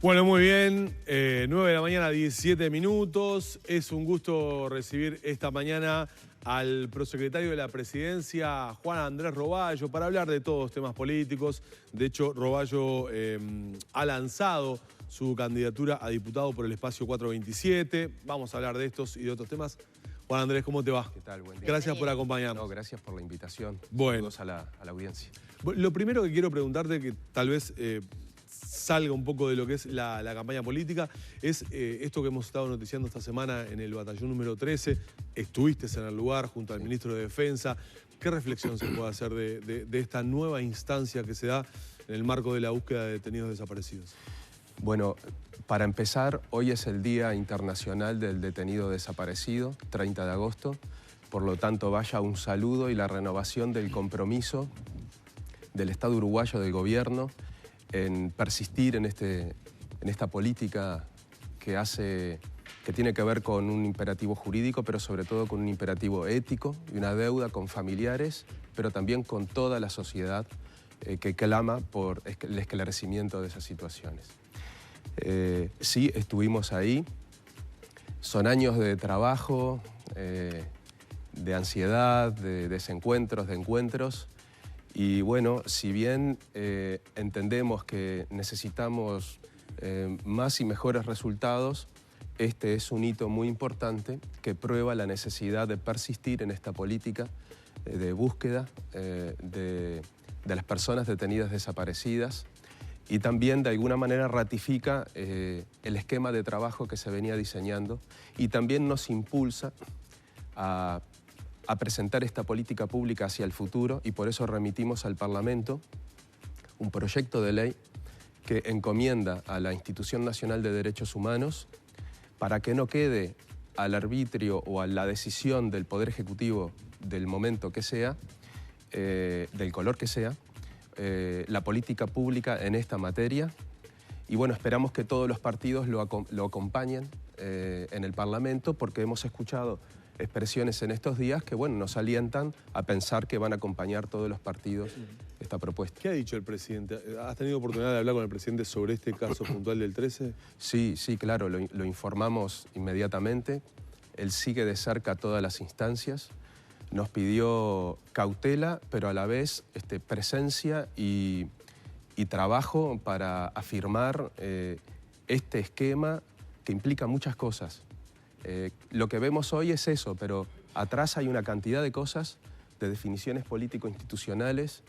Bueno, muy bien, 9 de la mañana, 17 minutos. Es un gusto recibir esta mañana al prosecretario de la Presidencia, Juan Andrés Roballo, para hablar de todos los temas políticos. De hecho, Roballo ha lanzado su candidatura a diputado por el espacio 427. Vamos a hablar de estos y de otros temas. Juan Andrés, ¿cómo te va? ¿Qué tal? Buen día. Gracias por acompañarnos. No, gracias por la invitación. Bueno. Saludos a la audiencia. Lo primero que quiero preguntarte, que tal vez salga un poco de lo que es la campaña política, es esto que hemos estado noticiando esta semana en el batallón número 13. Estuviste en el lugar junto al ministro de Defensa. ¿Qué reflexión se puede hacer de esta nueva instancia que se da en el marco de la búsqueda de detenidos desaparecidos? Bueno, para empezar, hoy es el Día Internacional del Detenido Desaparecido, 30 de agosto. Por lo tanto, vaya un saludo y la renovación del compromiso del Estado uruguayo, del gobierno, en persistir en esta política que tiene que ver con un imperativo jurídico, pero sobre todo con un imperativo ético y una deuda con familiares, pero también con toda la sociedad que clama por el esclarecimiento de esas situaciones. Sí, estuvimos ahí. Son años de trabajo, de ansiedad, de desencuentros, de encuentros. Y bueno, si bien entendemos que necesitamos más y mejores resultados, este es un hito muy importante que prueba la necesidad de persistir en esta política de búsqueda de las personas detenidas desaparecidas y también de alguna manera ratifica el esquema de trabajo que se venía diseñando y también nos impulsa a presentar esta política pública hacia el futuro y por eso remitimos al Parlamento un proyecto de ley que encomienda a la Institución Nacional de Derechos Humanos para que no quede al arbitrio o a la decisión del Poder Ejecutivo del momento que sea, del color que sea, la política pública en esta materia. Y bueno, esperamos que todos los partidos lo acompañen en el Parlamento porque hemos escuchado expresiones en estos días que bueno, nos alientan a pensar que van a acompañar todos los partidos esta propuesta. ¿Qué ha dicho el presidente? ¿Has tenido oportunidad de hablar con el presidente sobre este caso puntual del 13? Sí, claro, lo informamos inmediatamente. Él sigue de cerca todas las instancias. Nos pidió cautela, pero a la vez presencia y trabajo para afirmar este esquema que implica muchas cosas. Lo que vemos hoy es eso, pero atrás hay una cantidad de cosas, de definiciones político-institucionales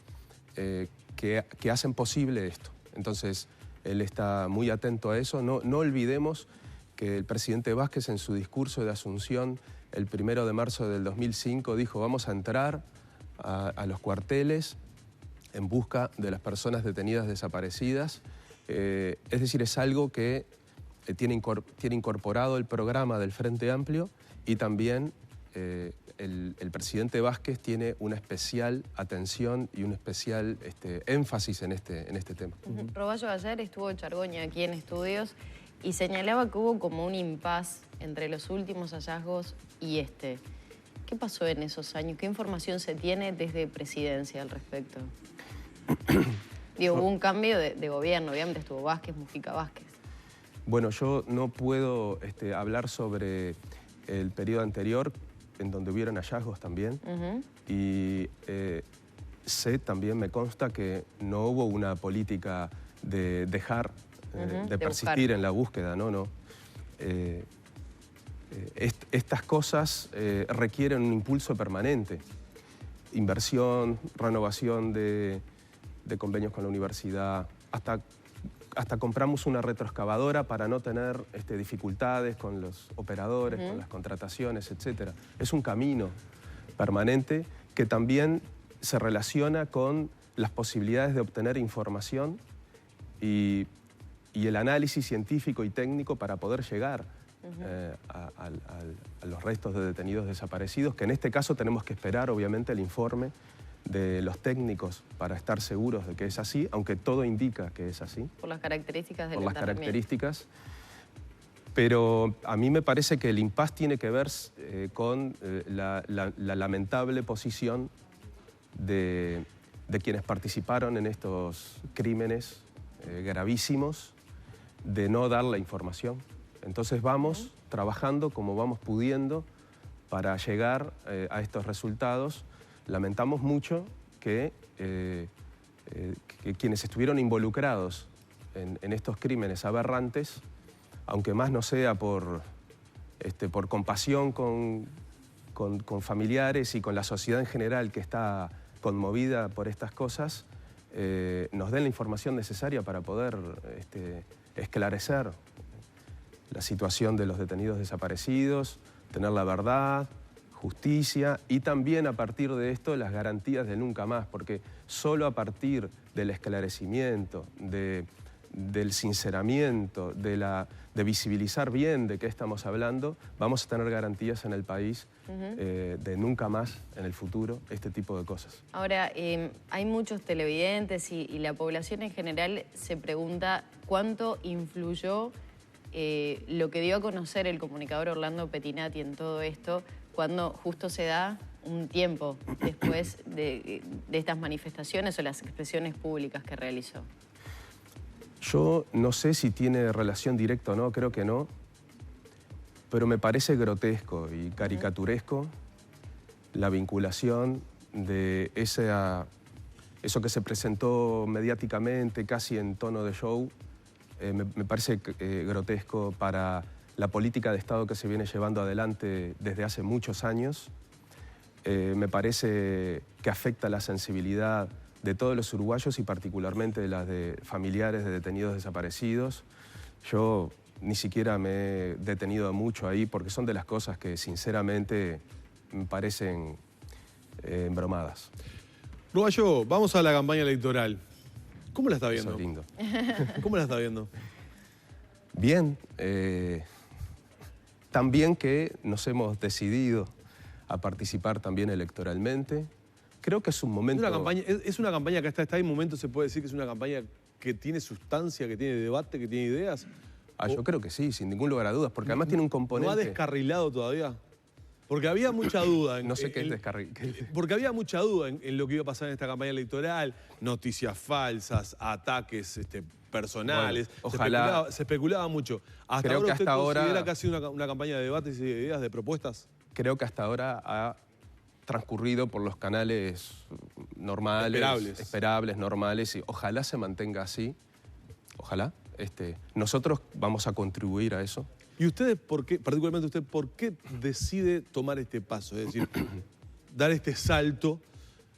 que hacen posible esto. Entonces, él está muy atento a eso. No olvidemos que el presidente Vázquez en su discurso de Asunción el 1 de marzo del 2005 dijo: vamos a entrar a los cuarteles en busca de las personas detenidas desaparecidas. Es decir, es algo que tiene incorporado el programa del Frente Amplio y también el presidente Vázquez tiene una especial atención y un especial énfasis en este tema. Roballo ayer estuvo Chargoña aquí en Estudios y señalaba que hubo como un impas entre los últimos hallazgos y este. ¿Qué pasó en esos años? ¿Qué información se tiene desde Presidencia al respecto? Hubo un cambio de gobierno, obviamente estuvo Vázquez, Mujica Vázquez. Bueno, yo no puedo hablar sobre el periodo anterior, en donde hubieron hallazgos también. Y sé, también me consta que no hubo una política de dejar de persistir en la búsqueda, no. Estas cosas requieren un impulso permanente. Inversión, renovación de convenios con la universidad, hasta compramos una retroexcavadora para no tener dificultades con los operadores, con las contrataciones, etc. Es un camino permanente que también se relaciona con las posibilidades de obtener información y el análisis científico y técnico para poder llegar a los restos de detenidos desaparecidos, que en este caso tenemos que esperar, obviamente, el informe de los técnicos para estar seguros de que es así, aunque todo indica que es así. Por las características del Por las características. Pero a mí me parece que el impasse tiene que ver con la lamentable posición de quienes participaron en estos crímenes gravísimos de no dar la información. Entonces vamos trabajando como vamos pudiendo para llegar a estos resultados. Lamentamos mucho que quienes estuvieron involucrados en estos crímenes aberrantes, aunque más no sea por compasión con familiares y con la sociedad en general que está conmovida por estas cosas, nos den la información necesaria para poder esclarecer la situación de los detenidos desaparecidos, tener la verdad, justicia y también a partir de esto las garantías de nunca más, porque solo a partir del esclarecimiento, del sinceramiento, de visibilizar bien de qué estamos hablando, vamos a tener garantías en el país de nunca más en el futuro este tipo de cosas. Ahora, hay muchos televidentes y la población en general se pregunta cuánto influyó lo que dio a conocer el comunicador Orlando Pettinati en todo esto, cuando justo se da un tiempo después de estas manifestaciones o las expresiones públicas que realizó. Yo no sé si tiene relación directa o no, creo que no, pero me parece grotesco y caricaturesco la vinculación de eso que se presentó mediáticamente, casi en tono de show. Me parece grotesco para la política de Estado que se viene llevando adelante desde hace muchos años. Me parece que afecta la sensibilidad de todos los uruguayos y particularmente de las de familiares de detenidos desaparecidos. Yo ni siquiera me he detenido mucho ahí porque son de las cosas que sinceramente me parecen embromadas. Uruguayo, vamos a la campaña electoral. ¿Cómo la está viendo? Eso es lindo. ¿Cómo la está viendo? Bien. También que nos hemos decidido a participar también electoralmente. Creo que es un momento... Es una campaña que hasta este momento se puede decir que es una campaña que tiene sustancia, que tiene debate, que tiene ideas. Yo creo que sí, sin ningún lugar a dudas, porque además tiene un componente... ¿No ha descarrilado todavía? Porque había mucha duda. No sé qué es descarrilado. Porque había mucha duda en lo que iba a pasar en esta campaña electoral. Noticias falsas, ataques personales. Bueno, ojalá. Se especulaba mucho. ¿Hasta ahora usted considera que ha sido una campaña de debates y de ideas, de propuestas? Creo que hasta ahora ha transcurrido por los canales normales, esperables, normales, y ojalá se mantenga así, ojalá. Nosotros vamos a contribuir a eso. ¿Y ustedes, particularmente usted, por qué decide tomar este paso? Es decir, dar este salto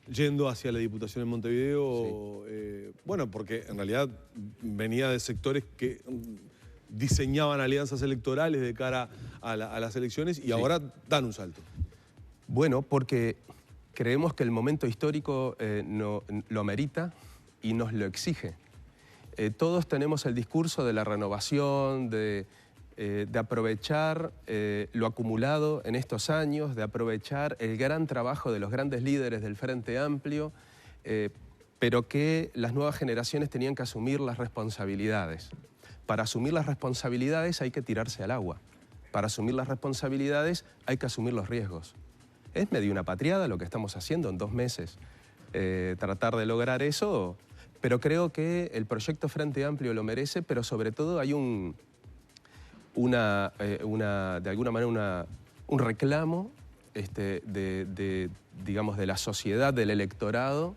yendo hacia la Diputación en Montevideo. Sí. Bueno, porque en realidad venía de sectores que diseñaban alianzas electorales de cara a las elecciones y sí, ahora dan un salto. Bueno, porque creemos que el momento histórico lo amerita y nos lo exige. Todos tenemos el discurso de la renovación, de aprovechar lo acumulado en estos años, de aprovechar el gran trabajo de los grandes líderes del Frente Amplio, pero que las nuevas generaciones tenían que asumir las responsabilidades. Para asumir las responsabilidades hay que tirarse al agua. Para asumir las responsabilidades hay que asumir los riesgos. Es medio una patriada lo que estamos haciendo en 2 meses, tratar de lograr eso, pero creo que el proyecto Frente Amplio lo merece, pero sobre todo hay de alguna manera un reclamo digamos, de la sociedad, del electorado,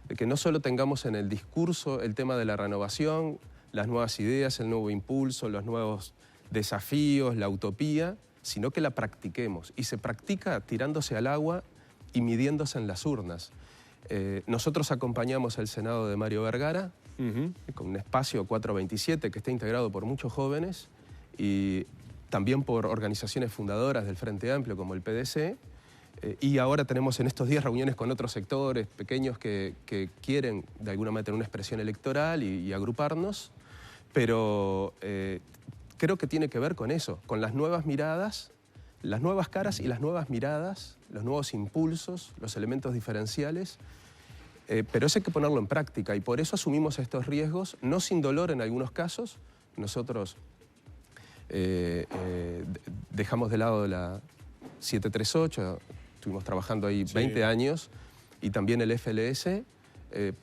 de que no solo tengamos en el discurso el tema de la renovación, las nuevas ideas, el nuevo impulso, los nuevos desafíos, la utopía, sino que la practiquemos. Y se practica tirándose al agua y midiéndose en las urnas. Nosotros acompañamos el Senado de Mario Vergara, con un espacio 427 que está integrado por muchos jóvenes y también por organizaciones fundadoras del Frente Amplio como el PDC. Y ahora tenemos en estos días reuniones con otros sectores pequeños que quieren de alguna manera tener una expresión electoral y agruparnos, pero creo que tiene que ver con eso, con las nuevas miradas, las nuevas caras y las nuevas miradas, los nuevos impulsos, los elementos diferenciales, pero eso hay que ponerlo en práctica y por eso asumimos estos riesgos, no sin dolor en algunos casos. Nosotros dejamos de lado la 738, estuvimos trabajando ahí 20 años, y también el FLS,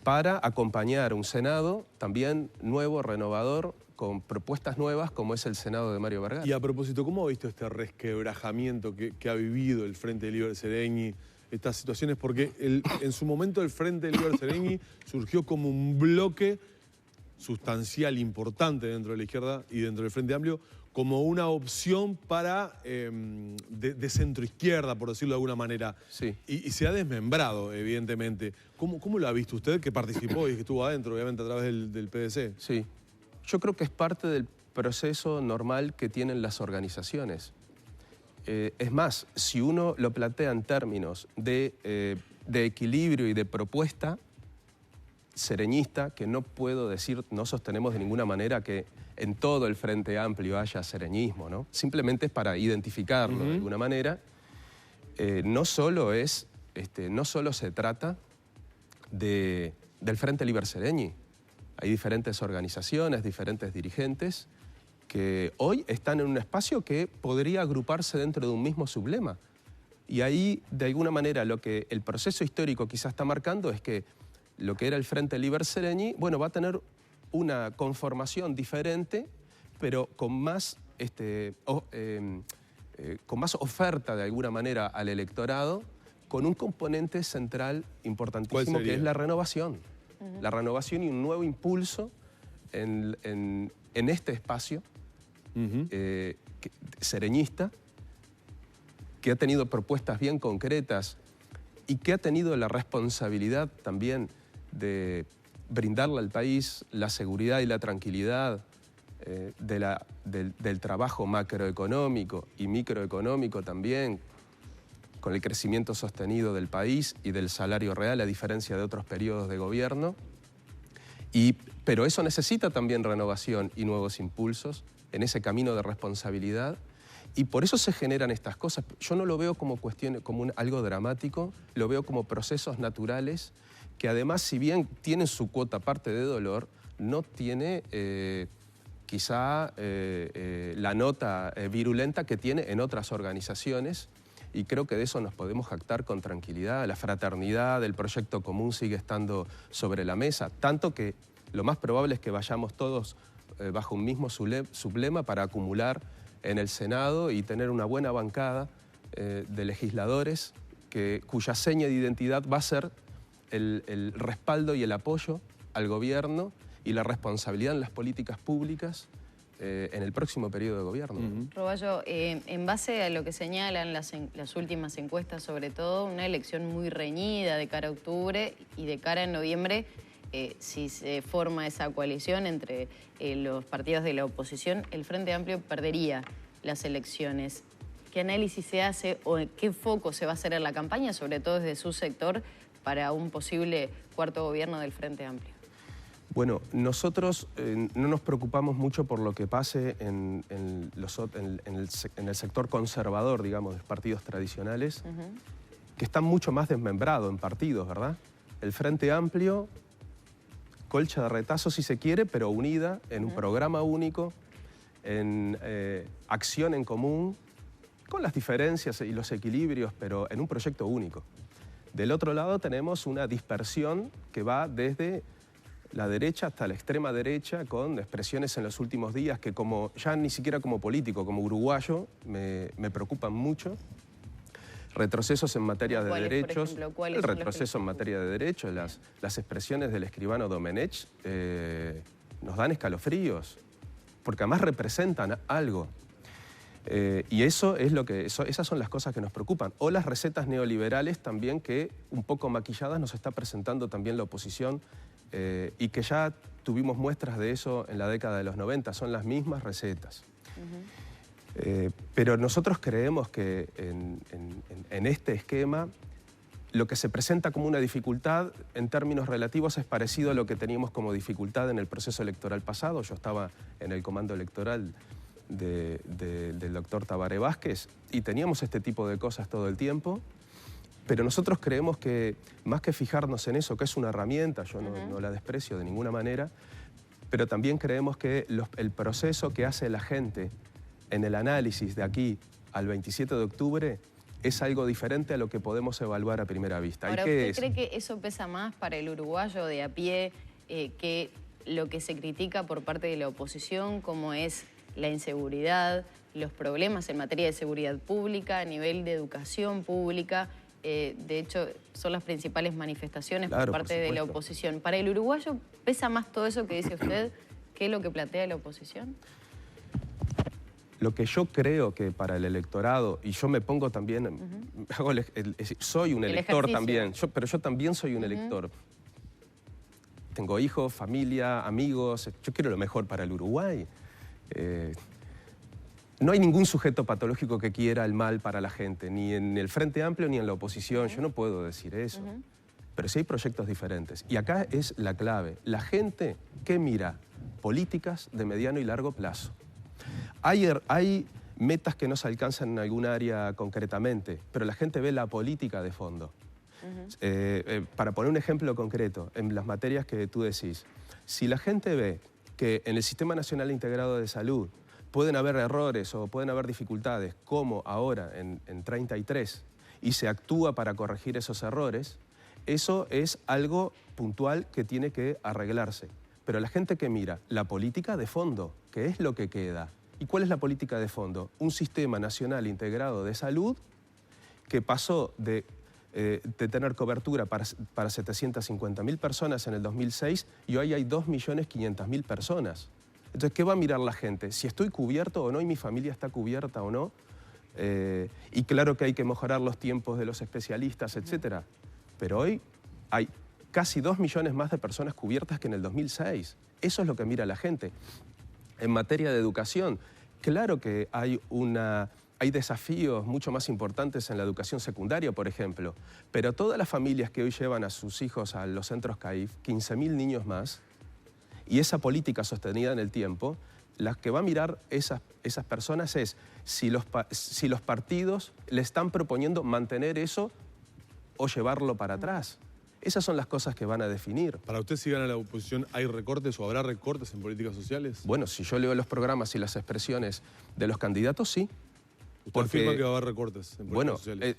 para acompañar un Senado también nuevo, renovador, con propuestas nuevas como es el Senado de Mario Vergara. Y a propósito, ¿cómo ha visto este resquebrajamiento que ha vivido el Frente de Liber Seregni? Estas situaciones, porque en su momento el Frente de Liber Seregni surgió como un bloque sustancial, importante dentro de la izquierda y dentro del Frente Amplio, como una opción para de centroizquierda, por decirlo de alguna manera. Sí. Y se ha desmembrado, evidentemente. ¿Cómo lo ha visto usted, que participó y que estuvo adentro, obviamente, a través del PDC? Sí. Yo creo que es parte del proceso normal que tienen las organizaciones. Es más, si uno lo plantea en términos de equilibrio y de propuesta sereñista, que no puedo decir, no sostenemos de ninguna manera que en todo el Frente Amplio haya sereñismo, ¿no? Simplemente es para identificarlo de alguna manera. No solo se trata del Frente Liber Seregni. Hay diferentes organizaciones, diferentes dirigentes que hoy están en un espacio que podría agruparse dentro de un mismo sublema. Y ahí, de alguna manera, lo que el proceso histórico quizás está marcando es que lo que era el Frente Liber Seregni, bueno, va a tener una conformación diferente, pero con más oferta, de alguna manera, al electorado, con un componente central importantísimo, que es la renovación. La renovación y un nuevo impulso en este espacio sereñista, que ha tenido propuestas bien concretas y que ha tenido la responsabilidad también de brindarle al país la seguridad y la tranquilidad del trabajo macroeconómico y microeconómico también, con el crecimiento sostenido del país y del salario real, a diferencia de otros periodos de gobierno. Pero eso necesita también renovación y nuevos impulsos en ese camino de responsabilidad, y por eso se generan estas cosas. Yo no lo veo como algo dramático, lo veo como procesos naturales que además, si bien tienen su cuota parte de dolor, no tiene quizá la nota virulenta que tiene en otras organizaciones, y creo que de eso nos podemos jactar con tranquilidad. La fraternidad, el proyecto común sigue estando sobre la mesa, tanto que lo más probable es que vayamos todos bajo un mismo sublema para acumular en el Senado y tener una buena bancada de legisladores cuya seña de identidad va a ser el respaldo y el apoyo al gobierno y la responsabilidad en las políticas públicas en el próximo periodo de gobierno. Roballo, en base a lo que señalan las últimas encuestas, sobre todo, una elección muy reñida de cara a octubre y de cara a noviembre, si se forma esa coalición entre los partidos de la oposición, el Frente Amplio perdería las elecciones. ¿Qué análisis se hace o qué foco se va a hacer en la campaña, sobre todo desde su sector, para un posible cuarto gobierno del Frente Amplio? Bueno, nosotros no nos preocupamos mucho por lo que pase en el sector conservador, digamos, de partidos tradicionales, que están mucho más desmembrados en partidos, ¿verdad? El Frente Amplio, colcha de retazo si se quiere, pero unida en un programa único, en acción en común, con las diferencias y los equilibrios, pero en un proyecto único. Del otro lado tenemos una dispersión que va desde la derecha hasta la extrema derecha, con expresiones en los últimos días que ya ni siquiera como político, como uruguayo, me preocupan mucho. Retrocesos en materia de derechos, el retroceso en materia de derechos, las expresiones del escribano Domenech nos dan escalofríos, porque además representan algo. Y esas son las cosas que nos preocupan. O las recetas neoliberales también, que un poco maquilladas nos está presentando también la oposición, y que ya tuvimos muestras de eso en la década de los 90, son las mismas recetas. Pero nosotros creemos que en este esquema lo que se presenta como una dificultad en términos relativos es parecido a lo que teníamos como dificultad en el proceso electoral pasado. Yo estaba en el comando electoral del doctor Tabaré Vázquez y teníamos este tipo de cosas todo el tiempo, pero nosotros creemos que más que fijarnos en eso, que es una herramienta, yo no la desprecio de ninguna manera, pero también creemos que el proceso que hace la gente en el análisis de aquí al 27 de octubre es algo diferente a lo que podemos evaluar a primera vista. Ahora, ¿usted cree que eso pesa más para el uruguayo de a pie que lo que se critica por parte de la oposición, como es la inseguridad, los problemas en materia de seguridad pública, a nivel de educación pública. De hecho, son las principales manifestaciones por parte de la oposición. ¿Para el uruguayo pesa más todo eso que dice usted que lo que plantea la oposición? Lo que yo creo que para el electorado, y yo me pongo también, soy un elector también, pero yo también soy un elector. Tengo hijos, familia, amigos, yo quiero lo mejor para el Uruguay. No hay ningún sujeto patológico que quiera el mal para la gente, ni en el Frente Amplio ni en la oposición, yo no puedo decir eso. Pero sí hay proyectos diferentes. Y acá es la clave, la gente que mira políticas de mediano y largo plazo. Hay metas que no se alcanzan en algún área concretamente, pero la gente ve la política de fondo. Para poner un ejemplo concreto, en las materias que tú decís, si la gente ve que en el Sistema Nacional Integrado de Salud pueden haber errores o pueden haber dificultades, como ahora en 33, y se actúa para corregir esos errores, eso es algo puntual que tiene que arreglarse. Pero la gente que mira la política de fondo, que es lo que queda. ¿Y cuál es la política de fondo? Un Sistema Nacional Integrado de Salud que pasó de tener cobertura para 750.000 personas en el 2006 y hoy hay 2.500.000 personas. Entonces, ¿qué va a mirar la gente? Si estoy cubierto o no y mi familia está cubierta o no. Y claro que hay que mejorar los tiempos de los especialistas, etc. Pero hoy hay casi 2 millones más de personas cubiertas que en el 2006. Eso es lo que mira la gente. En materia de educación, claro que hay desafíos mucho más importantes en la educación secundaria, por ejemplo, pero todas las familias que hoy llevan a sus hijos a los centros CAIF, 15.000 niños más, y esa política sostenida en el tiempo, la que va a mirar esas personas es si los partidos le están proponiendo mantener eso o llevarlo para atrás. Esas son las cosas que van a definir. ¿Para usted, si gana la oposición, hay recortes o habrá recortes en políticas sociales? Bueno, si yo leo los programas y las expresiones de los candidatos, sí. ¿Usted afirma que va a haber recortes en políticas sociales?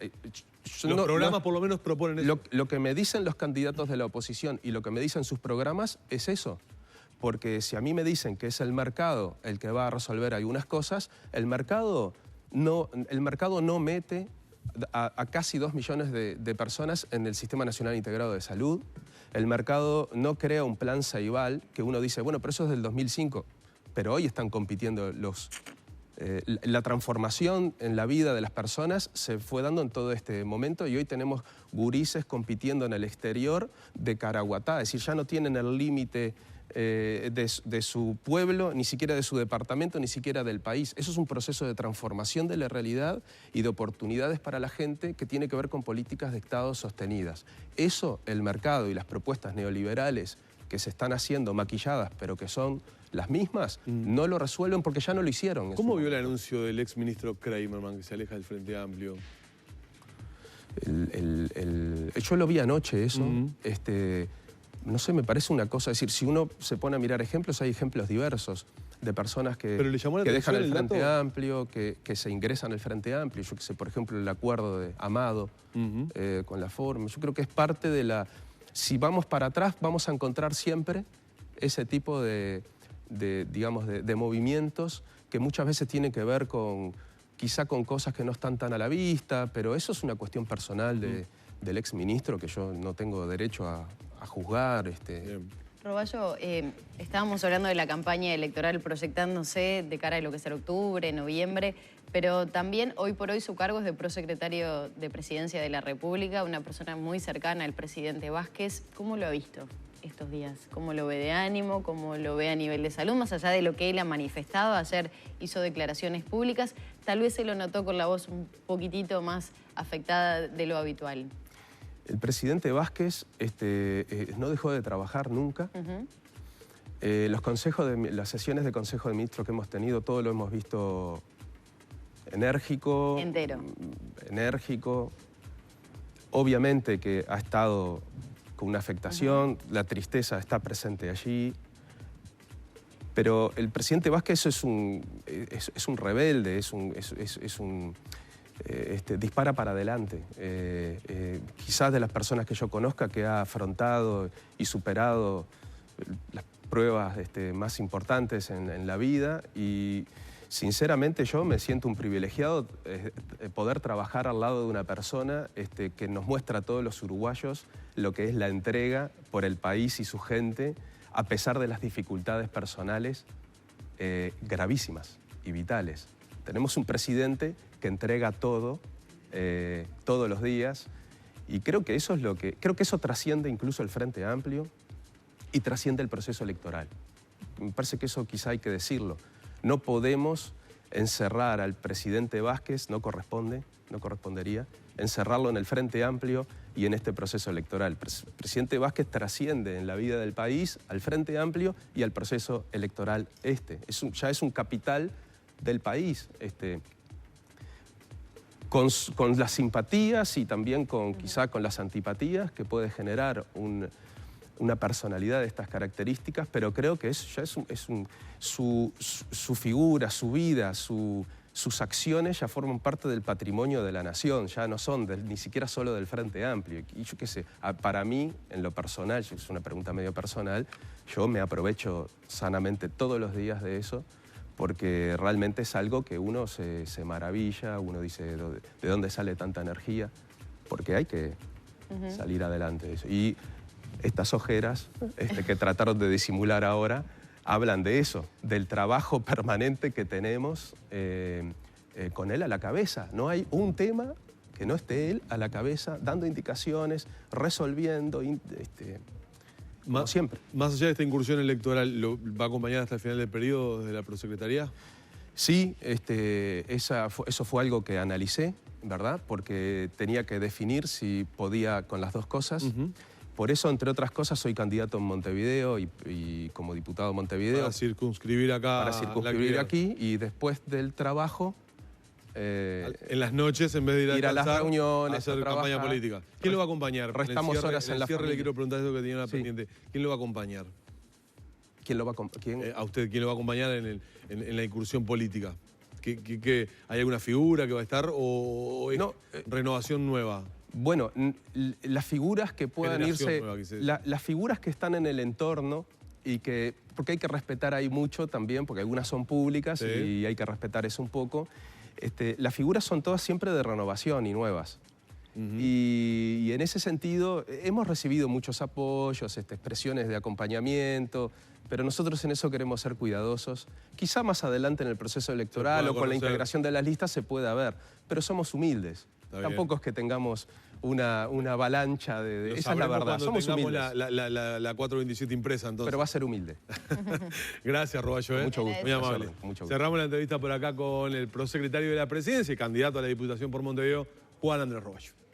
Los programas por lo menos proponen eso. Lo que me dicen los candidatos de la oposición y lo que me dicen sus programas es eso. Porque si a mí me dicen que es el mercado el que va a resolver algunas cosas, el mercado no mete a casi 2 millones de personas en el Sistema Nacional Integrado de Salud. El mercado no crea un plan Ceibal que uno dice, bueno, pero eso es del 2005. Pero hoy están compitiendo la transformación en la vida de las personas se fue dando en todo este momento y hoy tenemos gurises compitiendo en el exterior de Caraguatá. Es decir, ya no tienen el límite de su pueblo, ni siquiera de su departamento, ni siquiera del país. Eso es un proceso de transformación de la realidad y de oportunidades para la gente que tiene que ver con políticas de Estado sostenidas. Eso, el mercado y las propuestas neoliberales que se están haciendo maquilladas, pero que son las mismas, no lo resuelven porque ya no lo hicieron. ¿Cómo vio el anuncio del exministro Kramerman que se aleja del Frente Amplio? Yo lo vi anoche eso. No sé, me parece una cosa, es decir, si uno se pone a mirar ejemplos, hay ejemplos diversos de personas que dejan el Frente Amplio, que se ingresan al Frente Amplio. Yo que sé, por ejemplo, el acuerdo de Amado con la forma. Yo creo que es parte de la... Si vamos para atrás, vamos a encontrar siempre ese tipo de movimientos que muchas veces tienen que ver quizá con cosas que no están tan a la vista, pero eso es una cuestión personal del exministro que yo no tengo derecho a juzgar. Roballo, estábamos hablando de la campaña electoral proyectándose de cara a lo que será octubre, noviembre, pero también hoy por hoy su cargo es de prosecretario de Presidencia de la República, una persona muy cercana al presidente Vázquez. ¿Cómo lo ha visto estos días? ¿Cómo lo ve de ánimo? ¿Cómo lo ve a nivel de salud? Más allá de lo que él ha manifestado, ayer hizo declaraciones públicas, tal vez se lo notó con la voz un poquitito más afectada de lo habitual. El presidente Vázquez no dejó de trabajar nunca. Las sesiones de Consejo de Ministros que hemos tenido, todo lo hemos visto enérgico. Entero. Enérgico. Obviamente que ha estado con una afectación, la tristeza está presente allí. Pero el presidente Vázquez es un rebelde, dispara para adelante. quizás de las personas que yo conozca que ha afrontado y superado las pruebas más importantes en la vida y sinceramente yo me siento un privilegiado poder trabajar al lado de una persona que nos muestra a todos los uruguayos lo que es la entrega por el país y su gente, a pesar de las dificultades personales gravísimas y vitales. Tenemos un presidente que entrega todo, todos los días, y creo que eso trasciende incluso el Frente Amplio y trasciende el proceso electoral. Me parece que eso quizá hay que decirlo. No podemos encerrar al presidente Vázquez, no correspondería, encerrarlo en el Frente Amplio y en este proceso electoral. El presidente Vázquez trasciende en la vida del país al Frente Amplio y al proceso electoral ya es un capital del país, con las simpatías y también quizá con las antipatías que puede generar una personalidad de estas características, pero creo que su figura, su vida, sus acciones ya forman parte del patrimonio de la nación, ya no son ni siquiera solo del Frente Amplio. Y yo qué sé, para mí, en lo personal, es una pregunta medio personal, yo me aprovecho sanamente todos los días de eso, porque realmente es algo que uno se maravilla, uno dice, ¿de dónde sale tanta energía? Porque hay que salir adelante de eso. Y estas ojeras que trataron de disimular ahora hablan de eso, del trabajo permanente que tenemos con él a la cabeza. No hay un tema que no esté él a la cabeza, dando indicaciones, resolviendo, como siempre. Más allá de esta incursión electoral, ¿lo va a acompañar hasta el final del periodo de la prosecretaría? Sí, eso fue algo que analicé, ¿verdad? Porque tenía que definir si podía con las dos cosas. Por eso, entre otras cosas, soy candidato en Montevideo y como diputado de Montevideo. Para circunscribir acá. Para circunscribir aquí y después del trabajo... en las noches, en vez de ir a las reuniones, hacer campaña política. ¿Quién lo va a acompañar? Restamos horas en la cierre familia. le quiero preguntar eso que tenía una pendiente. ¿Quién lo va a acompañar? ¿Quién lo va a acompañar? A usted, ¿quién lo va a acompañar en la incursión política? ¿Hay alguna figura que va a estar o es renovación nueva? Bueno, las figuras que puedan irse, las figuras que están en el entorno y porque hay que respetar ahí mucho también, porque algunas son públicas y hay que respetar eso un poco. Las figuras son todas siempre de renovación y nuevas. Y en ese sentido hemos recibido muchos apoyos, expresiones de acompañamiento, pero nosotros en eso queremos ser cuidadosos. Quizá más adelante en el proceso electoral o con la integración de las listas se pueda ver, pero somos humildes. Tampoco es que tengamos una avalancha de... Esa es la verdad, somos humildes. La 427 impresa, entonces. Pero va a ser humilde. Gracias, Roballo. Mucho gusto. Muy amable. Cerramos la entrevista por acá con el prosecretario de la Presidencia y candidato a la Diputación por Montevideo, Juan Andrés Roballo.